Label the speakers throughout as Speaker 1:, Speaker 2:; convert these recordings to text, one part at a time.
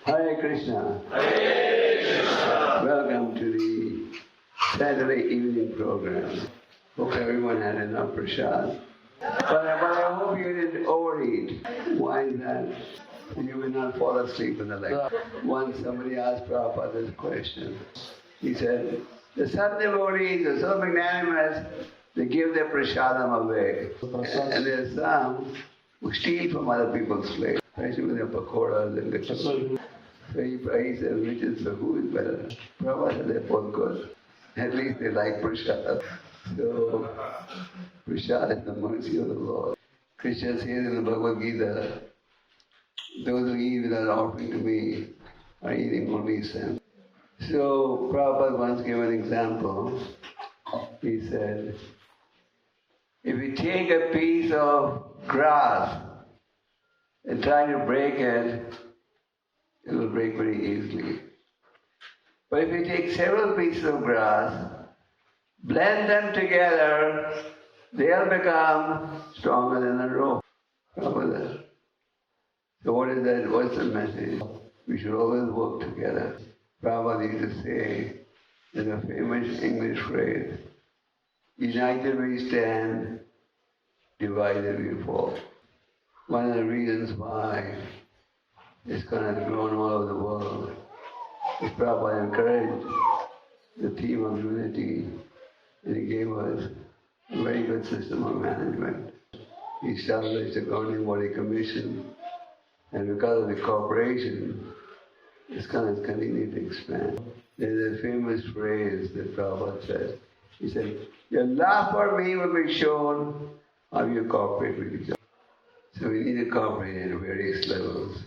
Speaker 1: Hare Krishna.
Speaker 2: Hare Krishna.
Speaker 1: Welcome to the Saturday evening program. Hope everyone had enough prasad. But I hope you didn't overeat. Why is that? You will not fall asleep in the lecture. Once somebody asked Prabhupada this question. He said, the sun devotees are so magnanimous, they give their prasadam away. And there's some who steal from other people's plates, especially with their pakoras and gachas. So he said, which is, so who is better? Prabhupada said, they're both good. At least they like prasad. So, prasad is the mercy of the Lord. Krishna says in the Bhagavad Gita, those who eat without offering to me are eating only sin. So, Prabhupada once gave an example. He said, if you take a piece of grass and try to break it, it will break very easily. But if you take several pieces of grass, blend them together, they'll become stronger than a rope. Prabhupada. So what is that? What's the message? We should always work together. Prabhupada used to say, there's a famous English phrase, united we stand, divided we fall. One of the reasons why ISKCON has grown all over the world is Prabhupada encouraged the theme of unity, and he gave us a very good system of management. He established a governing body commission, and because of the cooperation, ISKCON has continued to expand. There's a famous phrase that Prabhupada said. He said, your love for me will be shown how you cooperate with each other. So we need to cooperate at various levels,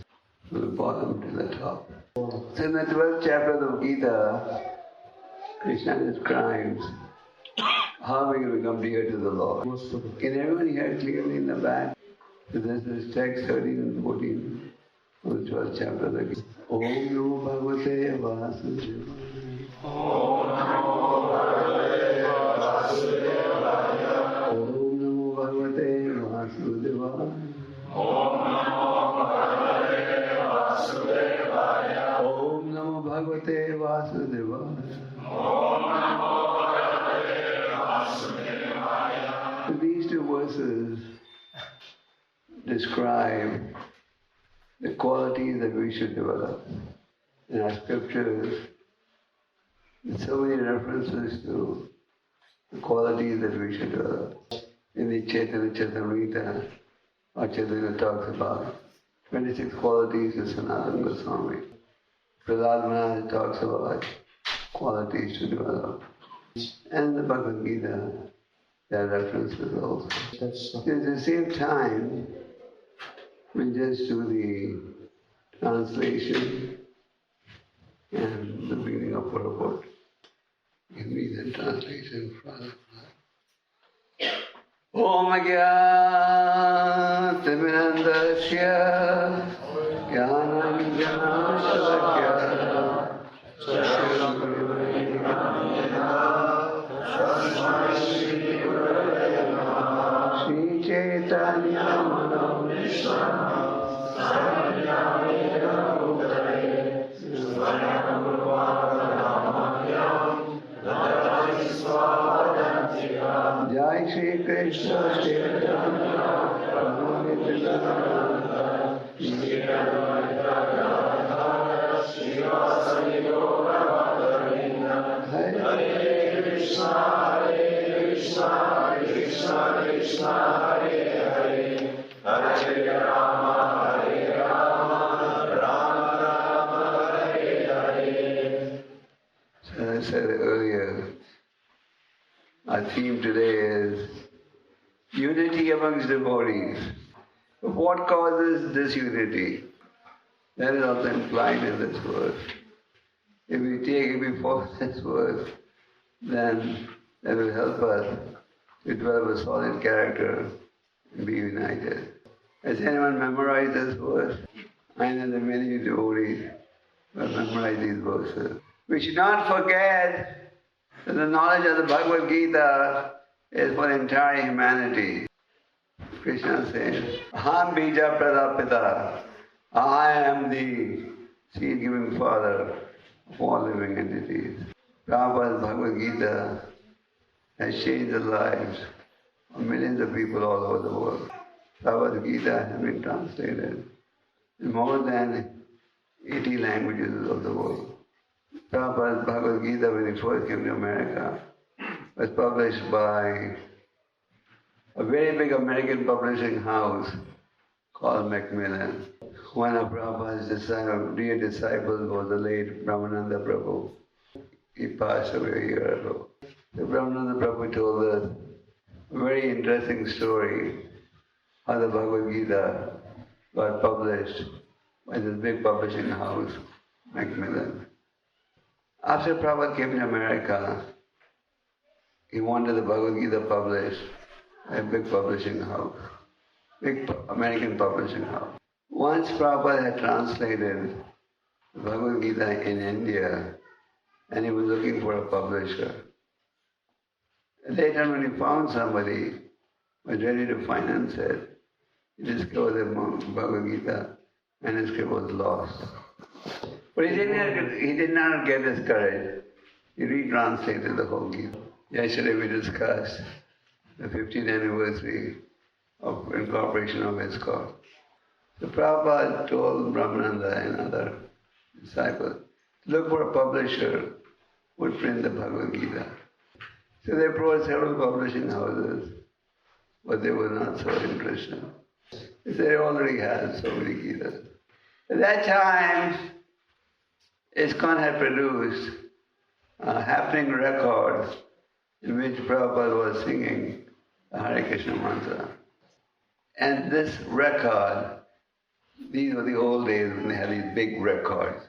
Speaker 1: from the bottom to the top. So in the 12th chapter of the Gita, Krishna describes how we can become dear to the Lord. Can everyone hear clearly in the back? So this is text 13 and 14 of the 12th chapter of the Gita. Om Namo Bhagavate Vasudevaya.
Speaker 2: Om Namo Bhagavate Vasudevaya.
Speaker 1: Om Namo Bhagavate Vasudevaya.
Speaker 2: Om Namo Bhagavate Vasudevaya.
Speaker 1: Om Namo Bhagavate Vasudevaya.
Speaker 2: Om Namo Bhagavate Vasudevaya.
Speaker 1: So these two verses describe the qualities that we should develop. In our scriptures, there's so many references to the qualities that we should develop. In the Chaitanya Charitamrita, our Chaitanya talks about 26 qualities of Sanatana Goswami. Prahlad Maharaj talks about qualities to develop. And the Bhagavad Gita, there are references also. At the same time, we just do the translation and the beginning of purport. Give me the translation from Om Agya Timirandasya Jnanam Janasavakya Shri Chaitanya Manavishna Jai Shri Krishna Chaitanya Prabhu Nityananda Shri Hare Krishna Krishna Krishna Hare Hare Hare Rama Hare Rama Rama Rama Hare Hare. So as I said earlier, our theme today is unity amongst devotees. But what causes this unity? That is also implied in this verse. If we follow this verse, then that will help us to develop a solid character and be united. Has anyone memorized this verse? I know that many devotees have memorized these verses. We should not forget that the knowledge of the Bhagavad Gita is for the entire humanity. Krishna says, Aham bija pradapita. I am the seed-giving father of all living entities. Prabhupada's Bhagavad Gita has changed the lives of millions of people all over the world. Prabhupada's Gita has been translated in more than 80 languages of the world. Prabhupada's Bhagavad Gita, when he first came to America, was published by a very big American publishing house called Macmillan. One of Prabhupada's dear disciples was the late Brahmananda Prabhu. He passed away a year ago. So Brahmananda Prabhu told us a very interesting story how the Bhagavad Gita got published by this big publishing house, Macmillan. After Prabhupada came to America, he wanted the Bhagavad Gita published by a big publishing house, big American publishing house. Once Prabhupada had translated the Bhagavad Gita in India, and he was looking for a publisher. Later, when he found somebody who was ready to finance it, he discovered the Bhagavad Gita manuscript was lost. But he did not get discouraged. He retranslated the whole Gita. Yesterday we discussed the 50th anniversary of incorporation of 𝐿IKE. So Prabhupada told Brahmananda and other disciples, look for a publisher who would print the Bhagavad Gita. So they approached several publishing houses, but they were not so interested. They said they already had so many Gitas. At that time, ISKCON had produced a happening record in which Prabhupada was singing the Hare Krishna mantra. And this record, these were the old days when they had these big records.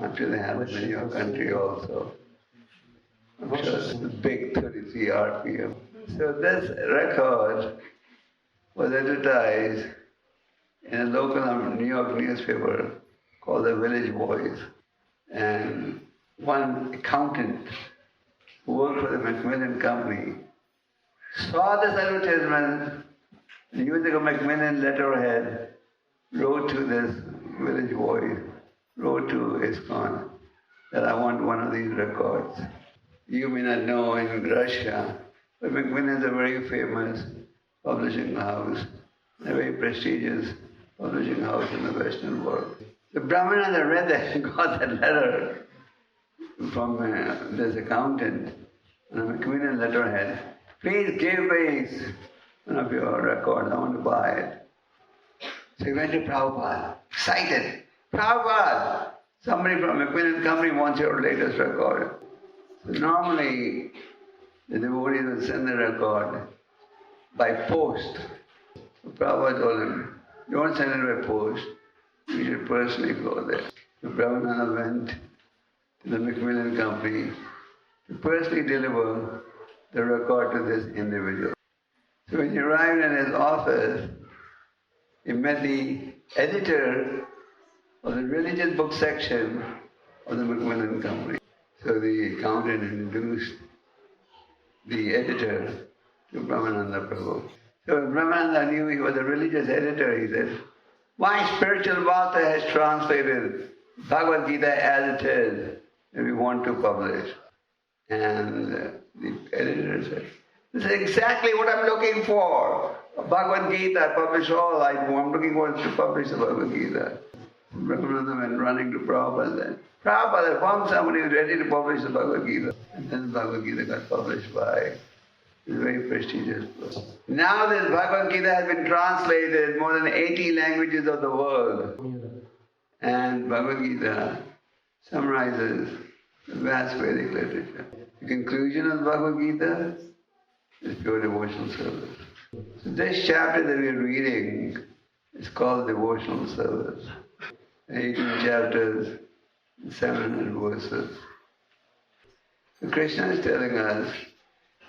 Speaker 1: I'm sure they have them in your country also. I'm sure it's the big 33 RPM. So this record was advertised in a local New York newspaper called the Village Voice. And one accountant who worked for the Macmillan Company saw this advertisement and using a Macmillan letterhead wrote to this Village Voice, wrote to ISKCON that I want one of these records. You may not know in Russia, but Macmillan is a very famous publishing house, a very prestigious publishing house in the Western world. The Brahmananda read that and got that letter from this accountant on a Macmillan letterhead. Please give me one of your records, I want to buy it. So he went to Prabhupada, excited. Prabhupada, somebody from Macmillan Company wants your latest record. So normally, the devotees would send the record by post. So Prabhupada told him, don't send it by post, you should personally go there. So Brahmananda went to the Macmillan Company to personally deliver the record to this individual. So when he arrived in his office, he met the editor of the religious book section of the Macmillan Company. So the accountant introduced the editor to Brahmananda Prabhu. So when Brahmananda knew he was a religious editor, he said, my spiritual master has translated Bhagavad Gita as it is, and we want to publish. And the editor said, this is exactly what I'm looking for. Bhagavad Gita, publish all. I'm looking for to publish the Bhagavad Gita. Brahmananda went running to Prabhupada and said, Prabhupada, I found somebody who's ready to publish the Bhagavad Gita. And then the Bhagavad Gita got published by a very prestigious book. Now this Bhagavad Gita has been translated in more than 80 languages of the world. And Bhagavad Gita summarizes the vast Vedic literature. The conclusion of the Bhagavad Gita is pure devotional service. So this chapter that we are reading is called Devotional Service. 18 chapters, 700 verses. So Krishna is telling us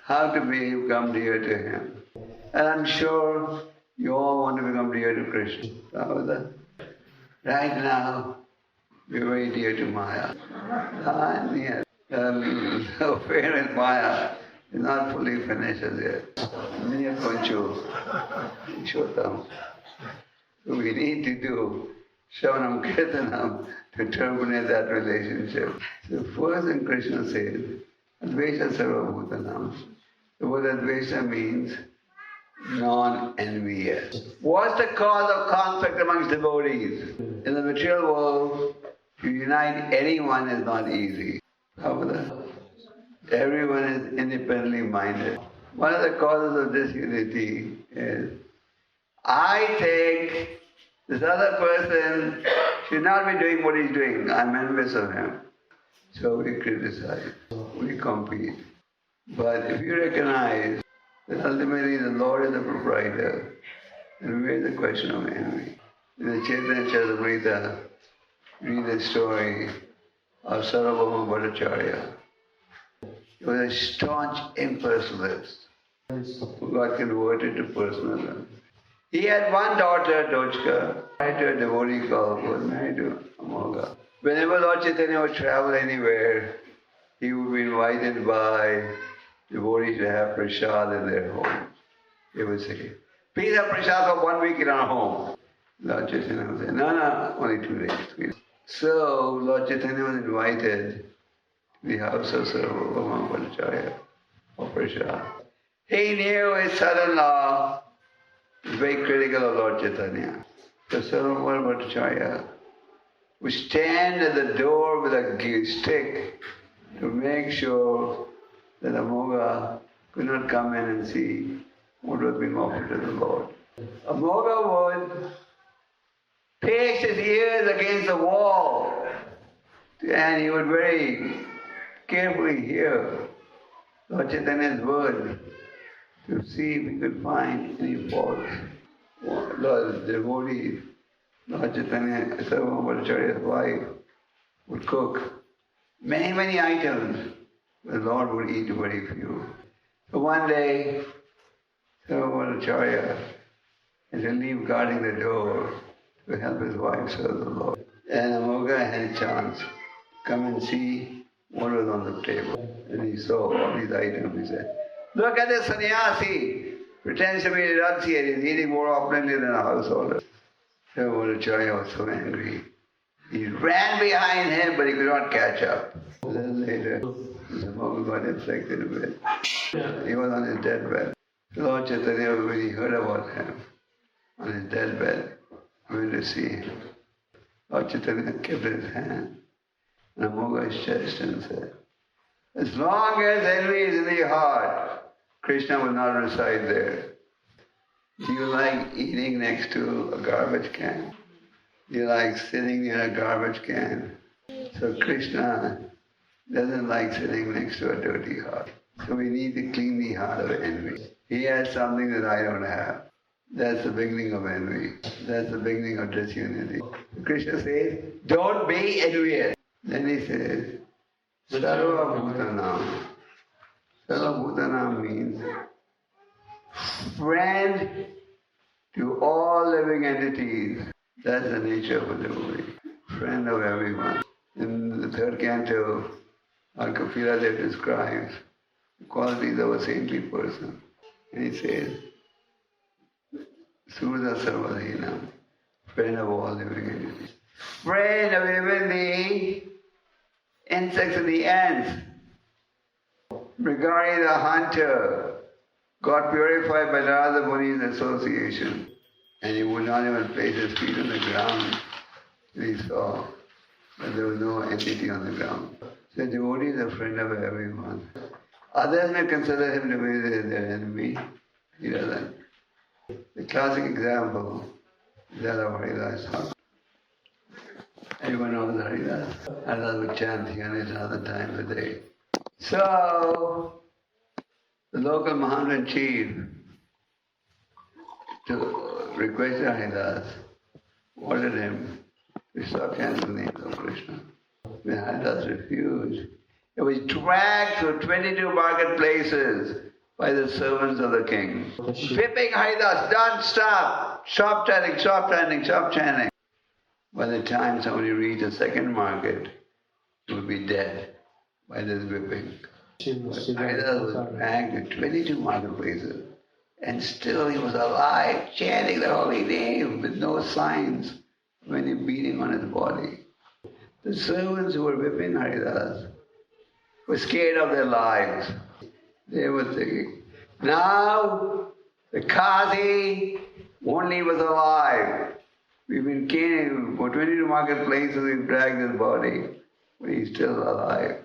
Speaker 1: how to become dear to Him. And I'm sure you all want to become dear to Krishna. So right now, we're very dear to Maya. The affair in Maya is not fully finished as yet. 𝐾𝐢𝐬𝐭𝐫𝐚𝐜𝐿. So we need to do Shravanam Kirtanam, to terminate that relationship. So first in Krishna says, Advesha Sarva Bhutanam. The word Advesha means non-envious. What's the cause of conflict amongst devotees? In the material world, to unite anyone is not easy. However, everyone is independently minded. One of the causes of disunity is, I think this other person should not be doing what he's doing. I'm envious of him. So we criticize, we compete. But if you recognize that ultimately the Lord is the proprietor, then where is the question of envy? In the Chaitanya Charitamrita, read the story of Sarvabhauma Bhattacharya. He was a staunch impersonalist who got converted to personalism. He had one daughter, Dochka, married to a devotee called, was married to Amogha. Whenever Lord Chaitanya would travel anywhere, he would be invited by devotees to have prasad in their home. They would say, please have prasad for 1 week in our home. Lord Chaitanya would say, no, only 2 days. So Lord Chaitanya was invited to the house of Sarvabhauma Bhattacharya for prasad. He knew his son-in-law was very critical of Lord Chaitanya. So Sarvabhauma Bhattacharya would stand at the door with a stick to make sure that Amogha could not come in and see what was being offered to the Lord. Amogha would paste his ears against the wall and he would very carefully hear Lord Chaitanya's words to see if he could find any faults. Lord, the devotee, Lord Chaitanya, Sarvabhauma Bhattacharya's wife, would cook many items, but the Lord would eat very few. So one day, Sarvabhauma Bhattacharya had to leave guarding the door to help his wife serve the Lord. And Amogha had a chance to come and see what was on the table. And he saw all these items. He said, look at this sannyasi, pretends to be a Radsi and he's eating more opulently than a householder. Sarvabhauma Bhattacharya was so angry. He ran behind him, but he could not catch up. A little later, Amogha got infected a bit. He was on his deathbed. Lord Chaitanya, when he heard about him, on his deathbed, went to see him. Lord Chaitanya kept his hand on Amogha's chest and said, as long as envy is in the heart, Kṛṣṇa will not reside there. Do you like eating next to a garbage can? Do you like sitting near a garbage can? So Kṛṣṇa doesn't like sitting next to a dirty heart. So we need to clean the heart of envy. He has something that I don't have. That's the beginning of envy. That's the beginning of disunity. Kṛṣṇa says, don't be envious. Then he says, Sarva Bhutanam. Sarva Bhutanam means friend to all living entities. That's the nature of a devotee. Friend of everyone. In the third canto, our Kapila describes the qualities of a saintly person. And he says, Surya Sarvadhinam, friend of all living entities. Friend of even the insects and the ants. Regarding the hunter, got purified by Narada Muni's association, and he would not even place his feet on the ground till he saw that there was no entity on the ground. So devotee is a friend of everyone. Others may consider him to be their enemy. He doesn't. The classic example is that of Haridas Thakur. Everyone knows Haridas. Haridas would chant here 1,000 times a day. So, the local Mohammedan chief to request Haridas ordered him to stop chanting the name of Krishna. When Haridas refused, it was dragged through 22 marketplaces by the servants of the king. Whipping Haridas, don't stop! Stop chanting, stop chanting, stop chanting. By the time somebody reached the second market, he would be dead by this whipping. Haridas was dragged to 22 marketplaces, and still he was alive, chanting the holy name with no signs when he's beating on his body. The servants who were whipping Haridas were scared of their lives. They were thinking, now the Qazi only was alive. We've been caning for 22 marketplaces, we've dragged his body, but he's still alive.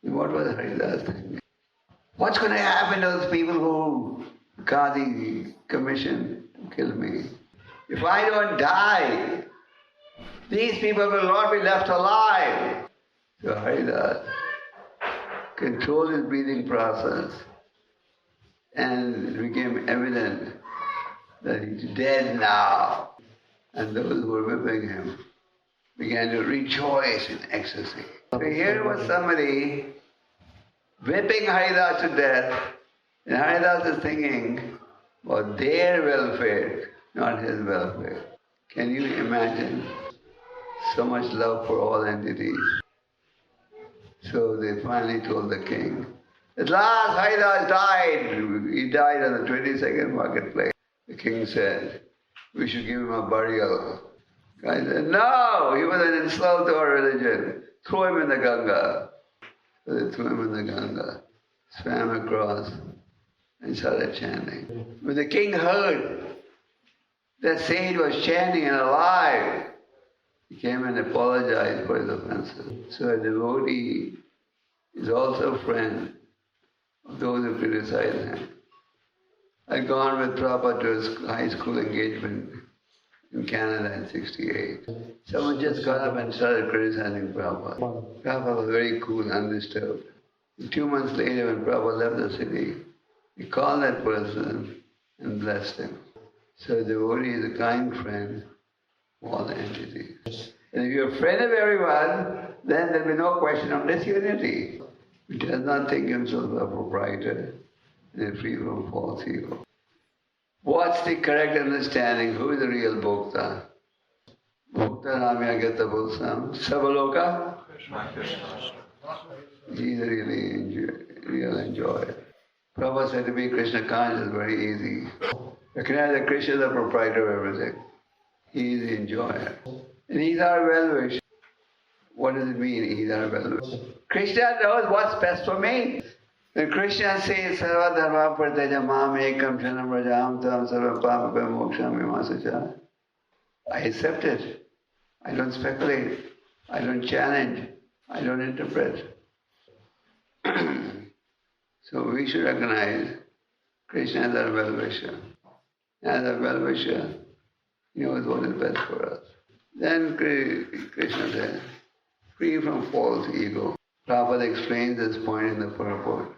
Speaker 1: And what was Haridas thinking? What's going to happen to those people who Qazi commissioned to kill me? If I don't die, these people will not be left alive. So Haridas controlled his breathing process, and it became evident that he's dead now. And those who were whipping him began to rejoice in ecstasy. So here was somebody whipping Haridas to death, and Haridas is thinking about their welfare, not his welfare. Can you imagine so much love for all entities? So they finally told the king, at last Haridas died. He died on the 22nd marketplace. The king said, we should give him a burial. The guy said, no, he was an insult to our religion. Throw him in the Ganga. So they threw him in the Ganga, swam across, and started chanting. When the king heard that sage was chanting and alive, he came and apologized for his offenses. So a devotee is also a friend of those who criticize him. I'd gone with Prabhupada to his high school engagement in Canada in '68. Someone just got up and started criticizing Prabhupada. Prabhupada was very cool, undisturbed. And 2 months later, when Prabhupada left the city, he called that person and blessed him. So a devotee is a kind friend of all the entities. And if you're a friend of everyone, then there'll be no question of disunity. He does not think himself a proprietor and free from false ego. What's the correct understanding? Who is the real Bhokta? Bhokta Ramya Gata Bhosam Savaloka? He's a real enjoyer. Prabhupada said to be Krishna conscious is very easy. Recognize that Krishna is the proprietor of everything. He is the enjoyer. And he's our well-wisher. What does it mean, he's our well-wisher? Krishna knows what's best for me. When Krishna says, Sarva dharma parteja mam ekam shanam rajam tam sarva pamapam moksham vimasacha, I accept it. I don't speculate. I don't challenge. I don't interpret. So we should recognize Krishna as our well-wisher. As our well-wisher, he knows what is best for us. Then Krishna said, free from false ego. Prabhupada explains this point in the purport.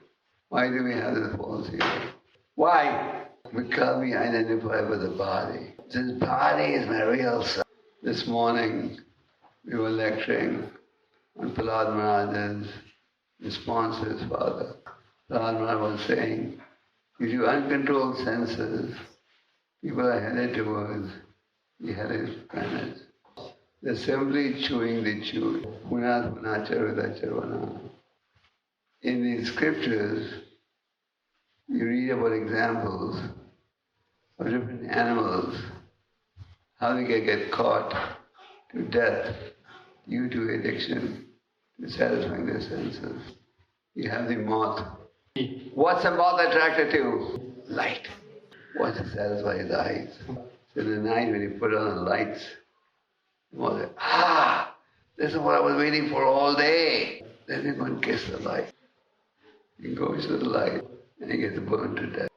Speaker 1: Why do we have this false ego? Why? Because we identify with the body. This body is my real self. This morning we were lecturing on Prahlad Maharaja's response to his father. Prahlad Maharaj was saying, if you uncontrolled senses, people are headed towards the hellish planets. They're simply chewing the chew. In the scriptures, you read about examples of different animals, how they get caught to death due to addiction to satisfying their senses. You have the moth. What's the moth attracted to? Light. What's to satisfy his eyes? So in the night when you put on the lights, the moth says, this is what I was waiting for all day. Then you go and kiss the light. He goes to the light and he gets burned to death.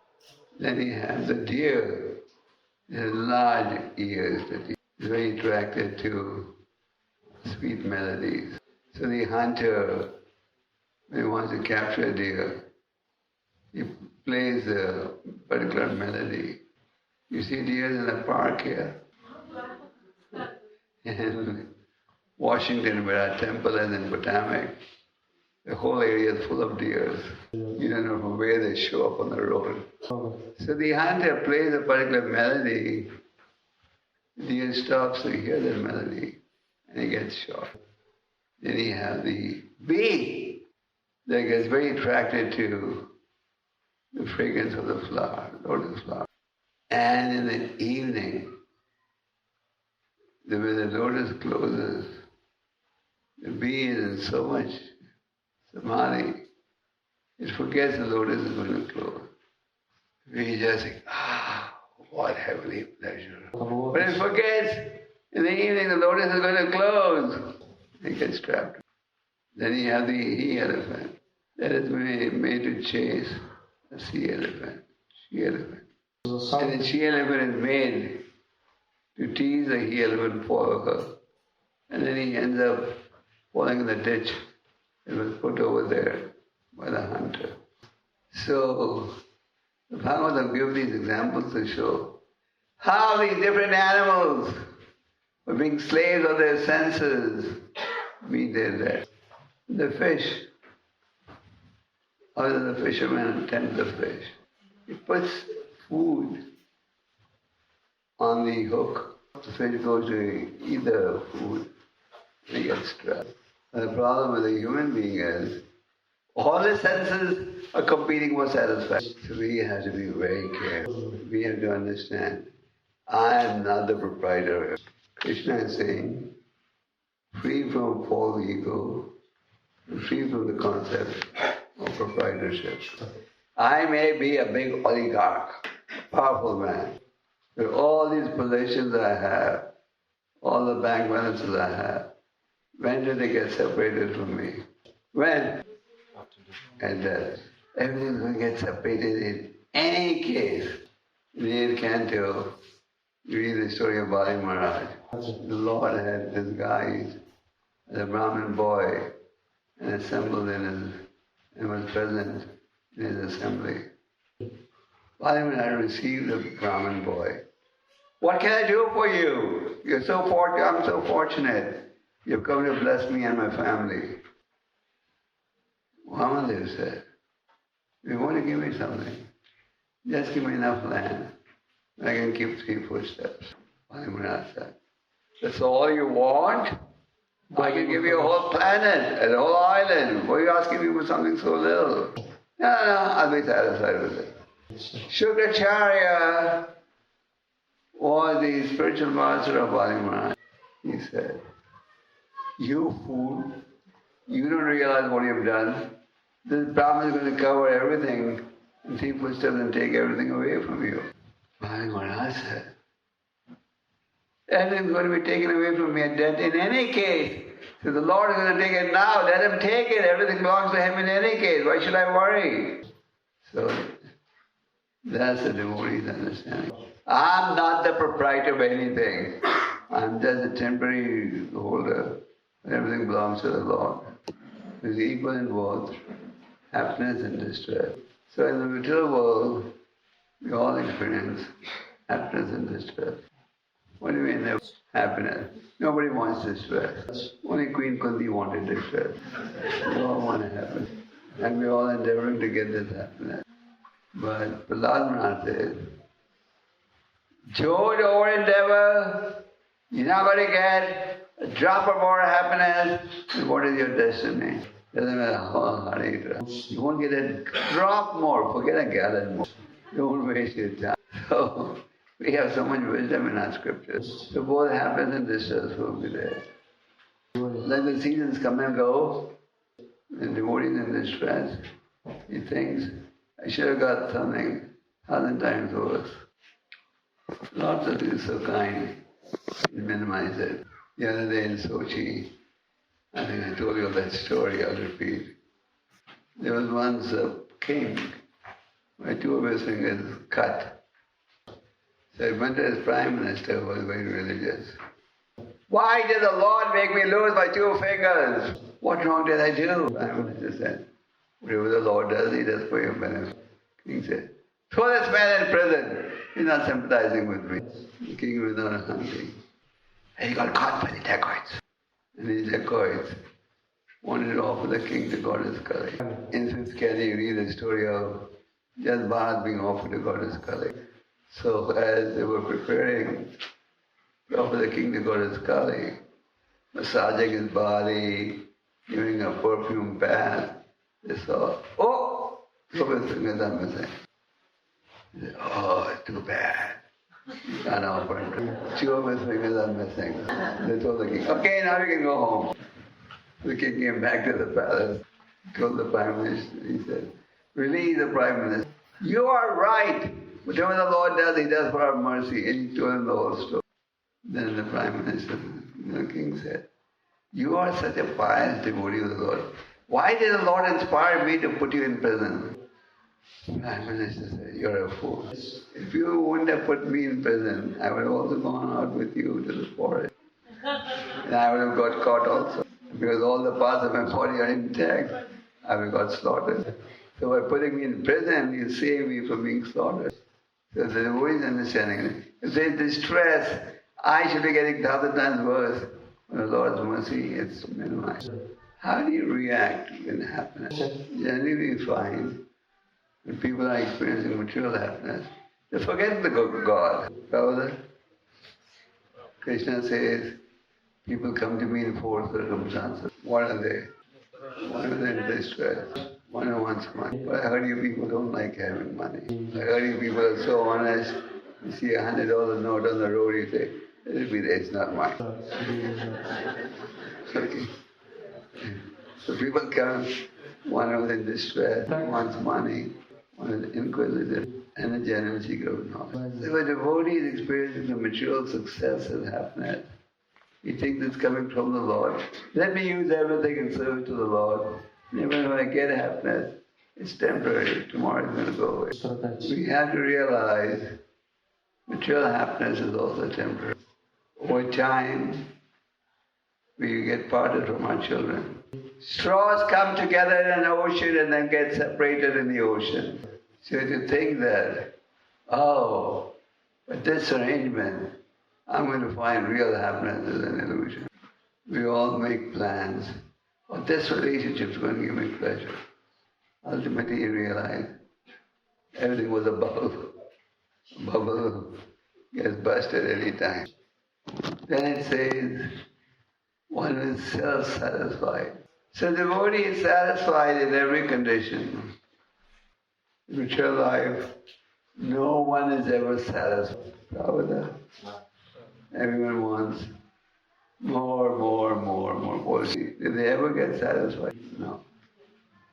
Speaker 1: Then he has the deer. He has large ears. He's very attracted to sweet melodies. So the hunter, when he wants to capture a deer, he plays a particular melody. You see deers in the park here? In Washington, where our temple is in Potomac, the whole area is full of deers. You don't know from where they show up on the road. So the hunter plays a particular melody. The deer stops to hear that melody and he gets shot. Then you have the bee that gets very attracted to the fragrance of the flower, lotus flower. And in the evening, the way the lotus closes, the bee is in so much samadhi, it forgets the lotus is going to close. We just think, what heavenly pleasure. But it forgets, in the evening the lotus is going to close. He gets trapped. Then you have the he-elephant. That is made to chase a sea-elephant. She-elephant. And the she-elephant is made to tease the he-elephant, follow her. And then he ends up falling in the ditch. It was put over there by the hunter. So, the Bhagavatam gives these examples to show how these different animals were being slaves of their senses. We did that. The fish, how does the fisherman tend the fish? He puts food on the hook. The fish goes to eat the food and he gets trapped. And the problem with a human being is all the senses are competing for satisfaction. So we have to be very careful. We have to understand, I am not the proprietor. Krishna is saying, free from false ego, free from the concept of proprietorship. I may be a big oligarch, a powerful man, but all these possessions I have, all the bank balances I have, when do they get separated from me? When? And everything's going to get separated in any case. In the 8th canto, you read the story of Bali Maharaj. The Lord had this guy, the Brahmin boy, and assembled and was present in his assembly. Bali Maharaj received the Brahmin boy. What can I do for you? I'm so fortunate. You've come to bless me and my family. Muhammad said, if you want to give me something, just give me enough land. I can keep 3 footsteps. Bali Maharaj said, that's all you want? I can give you a whole planet, a whole island. Why are you asking me for something so little? No, I'll be satisfied with it. Shukracharya was the spiritual master of Bali Maharaj. He said, you fool, you don't realize what you've done. This Brahman is going to cover everything in 3 footsteps and take everything away from you. Bali Maharaj said, everything's going to be taken away from me at death in any case. So the Lord is going to take it now. Let him take it. Everything belongs to him in any case. Why should I worry? So that's the devotee's understanding. I'm not the proprietor of anything. I'm just a temporary holder. Everything belongs to the Lord. There's equal in both happiness and distress. So in the material world, we all experience happiness and distress. What do you mean happiness? Nobody wants distress. Only Queen Kunti wanted distress. We all want happiness. And we're all endeavoring to get this happiness. But Prahlad Maharaj says, Joe, over endeavor, you're not going to get a drop of more happiness. What is your destiny? Doesn't matter how hard you try. You won't get a drop more, forget a gallon more. Don't waste your time. So, we have so much wisdom in our scriptures. So both happiness and distress will be there. Like the seasons come and go, and devotees in distress, he thinks, I should have got something 1,000 times worse. Lord Sati is so kind, he minimized it. The other day in Sochi, I think I told you that story, I'll repeat. There was once a king, where 2 of his fingers cut. So he went to his prime minister, who was very religious. Why did the Lord make me lose my 2 fingers? What wrong did I do? The prime minister said, whatever the Lord does, he does for your benefit. King said, throw this man in prison. He's not sympathizing with me. The king was not hungry. And he got caught by the dacoits. And these dacoits wanted to offer the king to Goddess Kali. In 5th canto, you read the story of just Bharat being offered to Goddess Kali. So as they were preparing to offer the king to Goddess Kali, massaging his body, giving a perfume bath, they saw, oh, 2 of his fingers are missing. They said, oh, it's too bad. You can't offer him. 2 of his fingers are missing. They told the king, okay, now you can go home. The king came back to the palace, told the Prime Minister, he said, release the Prime Minister. You are right. Whatever the Lord does, He does for our mercy. And he told him the whole story. Then the Prime Minister, the king said, you are such a pious devotee of the Lord. Why did the Lord inspire me to put you in prison? The Prime Minister said, you're a fool. If you wouldn't have put me in prison, I would have also gone out with you to the forest. And I would have got caught also. Because all the parts of my body are intact, I would have got slaughtered. So by putting me in prison, you save me from being slaughtered. So the devotee is understanding it. If there is distress, I should be getting 1,000 times worse. When the Lord's mercy is minimized. How do you react when it happens? Generally we find when people are experiencing material happiness, they forget the God. Prabhupada, Krishna says, people come to me in 4 circumstances. What are they? One is in distress. One wants money. But I heard you people don't like having money. I heard you people are so honest. You see a $100 note on the road, you say, it'll be there, it's not mine. Okay. So people come, one is in distress, wants money, one is inquisitive, and a genuine seeker of knowledge. If a devotee is experiencing the material success and happiness, he thinks it's coming from the Lord. Let me use everything in service to the Lord. Even when I get happiness, it's temporary. Tomorrow it's going to go away. We have to realize material happiness is also temporary. Over time, we get parted from our children. Straws come together in an ocean and then get separated in the ocean. So to think that, oh, but this arrangement, I'm going to find real happiness is an illusion. We all make plans. Oh, this relationship is going to give me pleasure. Ultimately you realize everything was a bubble. A bubble gets busted any time. Then it says, one is self-satisfied. So the devotee is satisfied in every condition. In mature life, no one is ever satisfied. Everyone wants more. Did they ever get satisfied? No.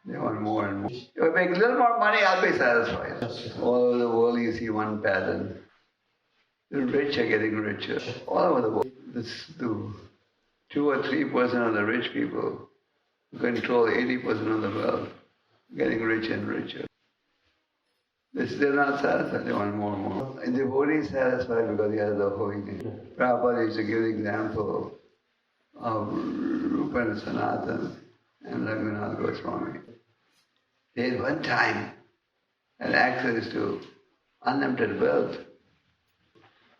Speaker 1: They want more and more. If I make a little more money, I'll be satisfied. All over the world you see one pattern. The rich are getting richer. All over the world. The 2 or 3% of the rich people who control 80% of the wealth, getting richer and richer. They're not satisfied, they want more and more. And the devotee is satisfied because he has the holy name. Prabhupada used to give the example of Rupa and Sanatana and Raghunath Goswami. They at one time had access to unlimited wealth.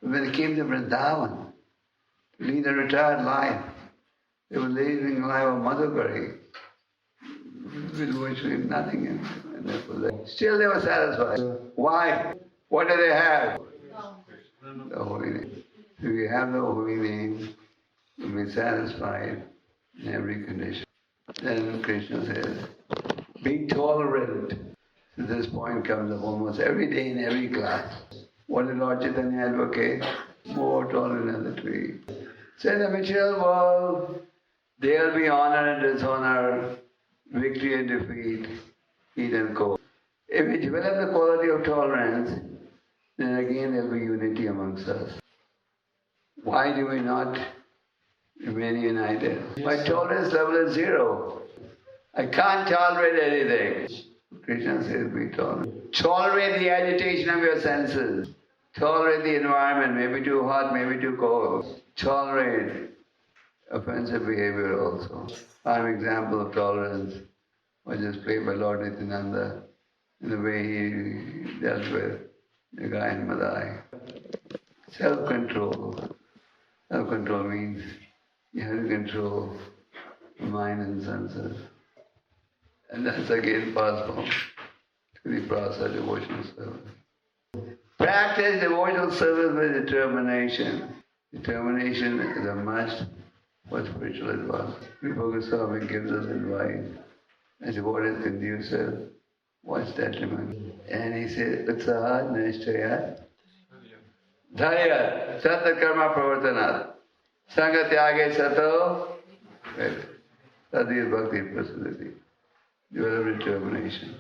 Speaker 1: When they came to Vrindavan to lead a retired life, they were leading a life of Madhukari with virtually nothing in their possession. Still they were satisfied. Why? What do they have? The holy name. If you have the holy name, you'll be satisfied in every condition. Then Krishna says, be tolerant. So this point comes up almost every day in every class. What did Lord Chaitanya advocate? More tolerant than the tree. So in the material world, there will be honor and dishonor, victory and defeat, heat and cold. If we develop the quality of tolerance, then again there will be unity amongst us. Why do we not remain united? My tolerance level is 0. I can't tolerate anything. Krishna says be tolerant. Tolerate the agitation of your senses. Tolerate the environment, maybe too hot, maybe too cold. Tolerate offensive behavior also. Prime example of tolerance was displayed by Lord Nityananda in the way he dealt with the guy in Madai. Self-control. Self-control means you have to control the mind and senses. And that's again possible to the process of devotional service. Practice devotional service with determination. Determination is a must for spiritual advance. Srila Goswami gives us advice as to what is conducive, what's detriment. And he says, Utsaha Nishchaya Dharya, Sata Karma Pravartanat. Sangha Tyage Sato, Sati is Bhakti personality. Develop determination.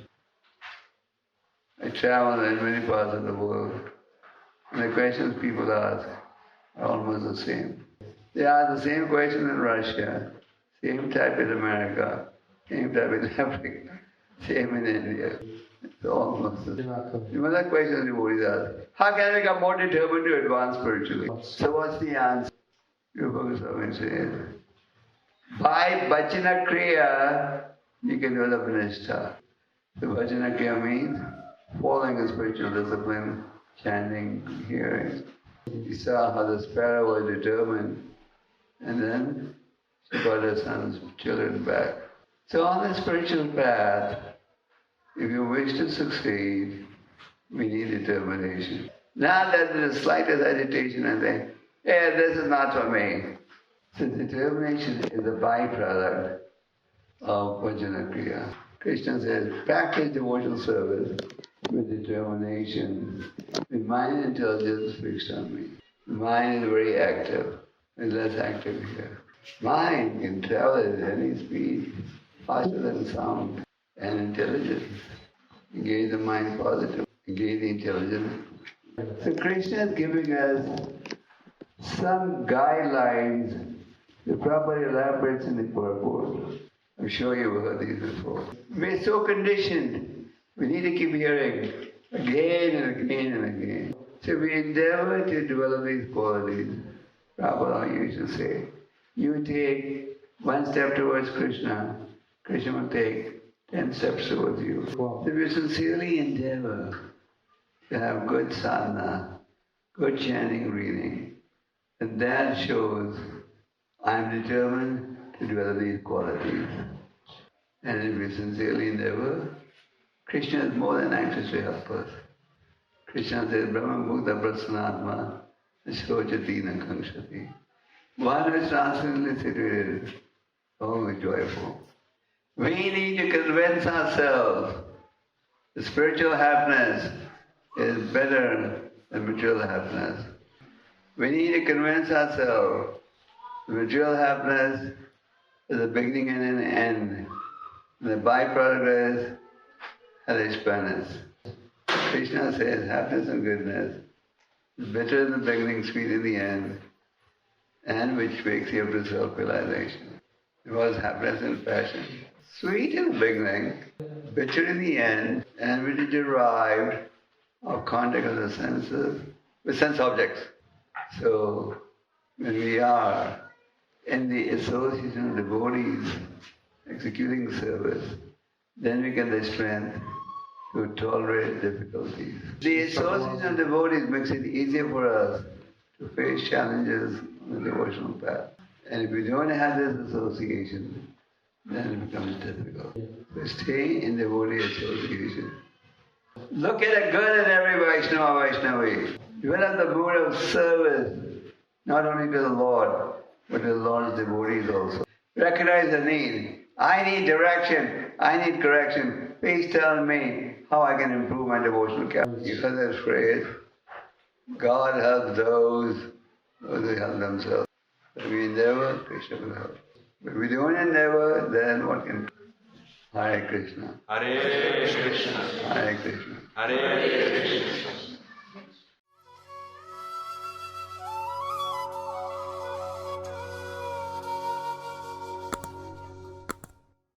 Speaker 1: I travel in many parts of the world, and the questions people ask are almost the same. They ask the same question in Russia, same type in America, same type in Africa, same in India. It's almost the same. You know that question devotees ask, how can I become more determined to advance spiritually? So what's the answer? Goswāmī says, by bhajana kriya, you can develop nishtha. So bhajana kriya means following a spiritual discipline, chanting, hearing. You saw how the sparrow was determined, and then she brought her son's children back. So on the spiritual path, if you wish to succeed, we need determination. Not that there's the slightest agitation and think, hey, this is not for me. So determination is a byproduct of bhajana kriya. Krishna says, practice devotional service with determination. The mind and intelligence fixed on me. The mind is very active. It's less active here. Mind can travel at any speed, faster than sound. And intelligence. Engage the mind positive. Engage the intelligence. So Krishna is giving us some guidelines the Prabhupada elaborates in the purport. I'm sure you've heard these before. We're so conditioned. We need to keep hearing again and again and again. So we endeavor to develop these qualities. Prabhupada used to say, you take one step towards Krishna, Krishna will take 10 steps towards you. Wow. So we sincerely endeavor to have good sadhana, good chanting, reading. And that shows I'm determined to develop these qualities. And if we sincerely endeavor, Krishna is more than anxious to help us. Krishna says, Brahma Bhukta Prasanatma Shojati na Kṛṣṇati. One who is transcendently situated, always joyful. We need to convince ourselves that spiritual happiness is better than material happiness. We need to convince ourselves that material happiness is a beginning and an end. And the byproduct is hellish penance. Krishna says happiness and goodness is better in the beginning, sweet in the end, and which wakes you up to self-realization. It was happiness and passion. Sweet in the beginning, bitter in the end, and which is derived of contact of the senses with sense objects. So, when we are in the association of devotees executing service, then we get the strength to tolerate difficulties. The association of devotees makes it easier for us to face challenges on the devotional path. And if we don't have this association, then it becomes difficult. So stay in devotee association. Look at the good in every Vaishnava, Vaishnavi. Develop the mood of service, not only to the Lord, but to the Lord's devotees also. Recognize the need. I need direction. I need correction. Please tell me how I can improve my devotional character. You heard that phrase? God helps those who help themselves. If we endeavor, Krishna will help. But if we don't endeavor, then what can? Hare Krishna.
Speaker 2: Hare Krishna.
Speaker 1: Hare Krishna.
Speaker 2: Hare Krishna.